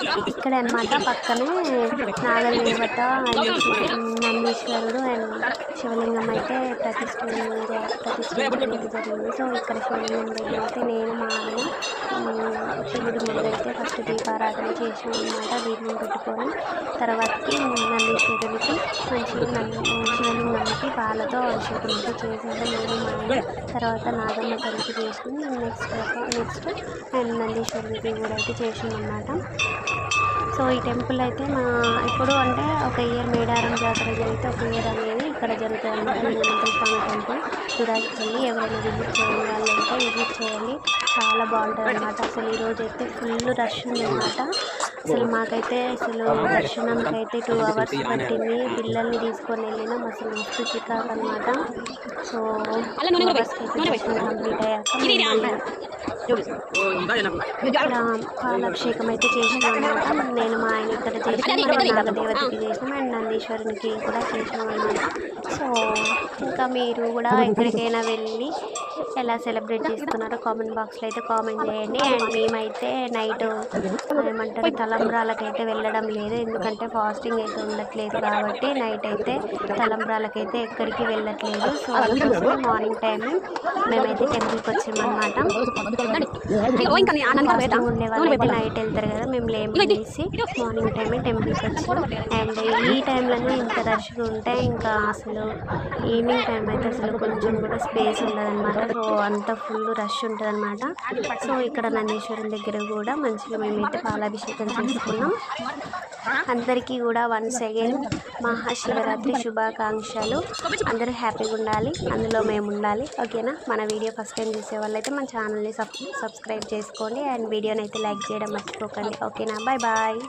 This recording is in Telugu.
ఇక్కడ అన్నమాట పక్కనే నాగదేవత నందీశ్వరుడు అండ్ శివలింగం అయితే ప్రతిష్ఠించడం జరిగింది. సో ఇక్కడ శివలింగం దగ్గర అయితే నేను మా ఆయన శివుడి ముందు అయితే ఫస్ట్ దీపారాధన చేసాం అన్నమాట. దీపం పెట్టుకొని తర్వాతకి నందీశ్వరుడికి శివలింగానికి పాలతో అభిషేకం అయితే చేసాము నేను మా ఆయన. తర్వాత నాగమ్మ తల్లికి చేసుకుని నెక్స్ట్ అండ్ నందీశ్వరుడికి కూడా అయితే చేసాం అన్నమాట. సో ఈ టెంపుల్ అయితే ఇప్పుడు అంటే ఒక ఇయర్ మేడారం జాతర జరిగితే ఒక ఇయర్ అనేది ఇక్కడ జరుగుతుంది అన్నమాట. హనుమంతుల స్వామి టెంపుల్ చూడాల్సింది. ఎవరైనా విజిట్ చేయని వాళ్ళు అయితే విజిట్ చేయండి, చాలా బాగుంటుంది అన్నమాట. అసలు ఈరోజు అయితే ఫుల్ రష్ ఉంది అన్నమాట. అసలు మాకైతే దర్శనంకి అయితే 2 hours పట్టింది. పిల్లల్ని తీసుకొని వెళ్ళినాం, అసలు మస్తు చికాకు అన్నమాట. సో దర్శనం కంప్లీట్ అయ్యాక పాలాభిషేకం అయితే చేసినాం అన్నమాట. నేను మా ఆయన ఇక్కడ చేసినాం, నాగదేవతకి చేసినాం అండ్ నందీశ్వరునికి కూడా చేసినాం అన్నమాట. సో ఇంకా మీరు కూడా ఎక్కడికైనా వెళ్ళి ఎలా సెలబ్రేట్ చేసుకున్నారో కామెంట్ బాక్స్లో అయితే కామెంట్ చేయండి. అండ్ మేమైతే నైట్ ఏమంటారు తలంబ్రాలకైతే వెళ్ళడం లేదు, ఎందుకంటే ఫాస్టింగ్ అయితే ఉండట్లేదు కాబట్టి నైట్ అయితే తలంబ్రాలకైతే ఎక్కడికి వెళ్ళట్లేదు. సో అందుకోసం మార్నింగ్ టైం మేమైతే టెంపుల్కి వచ్చామన్నమాట. ఉండే వాళ్ళు అయితే నైట్ వెళ్తారు కదా, మేము లేచి మార్నింగ్ టైమే టెంపుల్కి వచ్చాం. అండ్ ఈ టైంలోనే ఇంత రష్గా ఉంటే ఇంకా అసలు ఈవినింగ్ టైం అయితే అసలు కొంచెం కూడా స్పేస్ ఉండదన్నమాట. సో అంత ఫుల్ రష్ ఉంటుంది అన్నమాట. సో ఇక్కడ నందీశ్వరం దగ్గర కూడా మంచిగా మేమైతే పాలాభిషేకం చేసుకున్నాం. అందరికీ కూడా వన్స్ అగైన్ మహాశివరాత్రి శుభాకాంక్షలు. అందరూ హ్యాపీగా ఉండాలి, అందులో మేము ఉండాలి. ఓకేనా? మన వీడియో ఫస్ట్ టైం చూసే వాళ్ళైతే మన ఛానల్ని సబ్స్క్రైబ్ చేసుకోండి అండ్ వీడియోని అయితే లైక్ చేయడం మర్చిపోకండి. ఓకేనా? Bye bye.